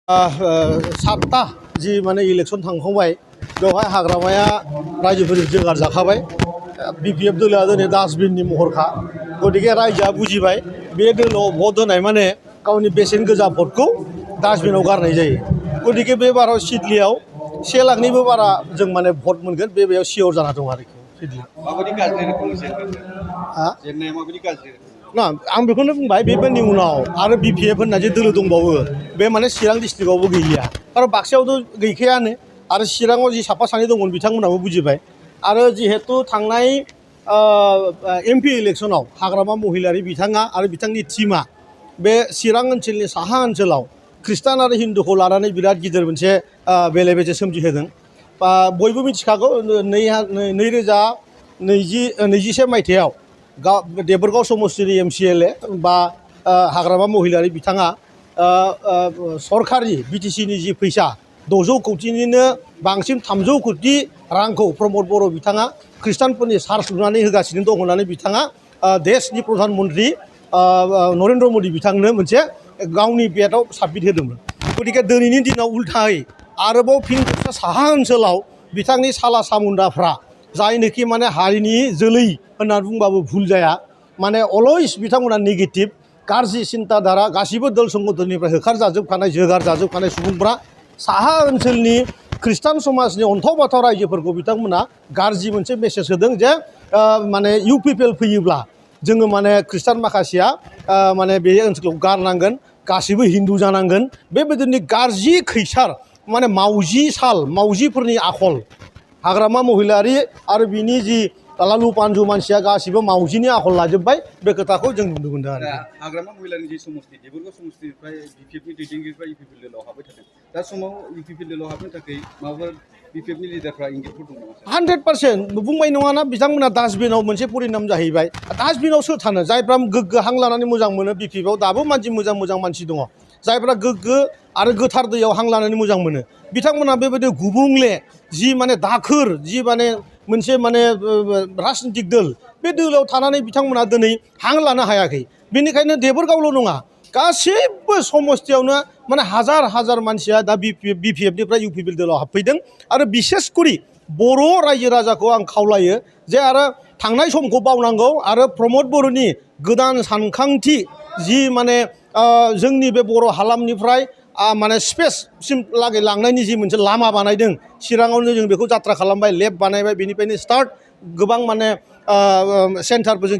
सातटा जि माने इलेक्शन थांखांबाय बेवहाय हाग्रामाया रायजोफोरजों जोगार जाखाबाय बिपिएफ दोलोआ दिनै डास्टबिननि महरखा गतिके रायजोआ बुजिबाय बे दोलोआव भट होनाय माने गावनि बेसेन गोजा भटखौ डास्टबिनाव गारनाय जायो गतिके बे बाराव सिडलियाव 1 लाखनिबो बारा जों माने भट मोनगोन बेयाव सियर जाना दं आरोखि सिडलियाव माबायदि गाज्रि रोखोम जेननाया माबायदि गाज्रि ना आं बेखौनो बुंबाय बेफोरनि उनाव आरो बिपिएफ होनना जे दोलो दंबावो बे माने चिरां डिस्ट्रिक्टआवबो गैलिया आरो बाक्सायावथ' गैखायानो आरो चिराङाव जि साफा सानै दंमोन बिथांमोनाबो बुजिबाय आरो जिहेतु थांनाय एमपि इलेक्शनाव हाग्रामा महिलारि बिथाङा आरो बिथांनि टीमा बे चिरां ओनसोलनि साहा ओनसोलाव ख्रिस्टान आरो हिन्दुखौ लानानै बिराद गिदिर मोनसे बेले बेजे सोमजिहोदों बयबो मिथिखागौ 2021 मायथाइयाव देबरगाव समस्तिनि एमसिएलए बा हाग्रामा महिलारि बिथाङा सरकारि बिटिसिनि जि फैसा 600 कोटिनिनो बांसिन 300 कोटि रांखौ प्रमद बर' बिथाङा ख्रिस्टानफोरनि चार्च लुनानै होगासिनो दं होननानै बिथाङा देशनि प्रधान मन्त्रि नरेन्द्र मदि बिथांनो मोनसे गावनि बेटआव साबमिट होदोंमोन गतिके दिनैनि दिनाव उल्थायै आरोबाव फिन खेबसे साहा ओनसोलाव बिथांनि साला सामुन्डाफ्रा जायनोखि माने हारिनि जोलै होनना बुंबाबो भुल जाया माने अलवेज बिथांमोना नेगेटिभ गाज्रि सिन्ताधारा गासिबो दल संगठननिफ्राय होखारजाजोबखानाय जोगारजाजोबखानाय सुबुंफ्रा साहा ओनसोलनि ख्रिस्टान समाजनि अन्थाव बाथाव रायजोफोरखौ बिथांमोना गाज्रि मोनसे मेसेज होदों जे माने इउ पिपिएल फैयोब्ला जोङो माने ख्रिस्टान माखासेया माने बे ओनसोलखौ गारनांगोन गासिबो हिन्दु जानांगोन बेबायदिनो गाज्रि खैसार माने मावजिफोरनि आखल हाग्रामा महिलारि आरो बिनि जि लालु पान्जु मानसिया गासिबो मावजिनि आखल लाजोब्बाय बे खोथाखौ जों नुनो मोनदों आरो हाग्रामा महिलारिनि जि समस्ति देबरगाव समस्तिनिफ्राय बिपिएफनि दैदेनगिरिफ्रा इउपिपिएल दोलोआव हाबबाय थादों दा समाव इउपिपिएल दोलोआव हाबनो थाखाय माबाफोर बिपिएफनि लिडारफ्रा इंगितफोर दं नामा 100% बुंबाय नङाना बिथांमोना डास्टबिनाव मोनसे परिनाम जाहैबाय डास्टबिनाव सोर थानो जायफ्रा गोग्गो हां लानानै मोजां मोनो बिपिएफआव दाबो मोजां मानसि दङ जायफ्रा गोग्गो आरो गोथार दैयाव हां लानानै मोजां मोनो बिथांमोना बेबायदि गुबुंले जि माने दाखोर जि माने मोनसे माने राजनितिक दोल बे दोलोआव थानानै बिथांमोना दिनै हां लानो हायाखै बेनिखायनो देबरगावल' नङा गासैबो समस्तियावनो माने हाजार मानसिया दा बिपिएफनिफ्राय इउपिपिएल दोलोआव हाबफैदों आरो बिसेसकरि बर' रायजो राजाखौ आं खावलायो जे आरो थांनाय समखौ बावनांगौ आरो प्रमद बर'नि गोदान सानखांथि जि माने जोंनि बे बर' हालामनिफ्राय माने स्पेससिम लागै लांनायनि जि मोनसे लामा बानायदों चिराङावनो जों बेखौ जात्रा खालामबाय लेब बानायबाय बेनिफ्रायनो स्टार्ट गोबां माने सेन्टारबो जों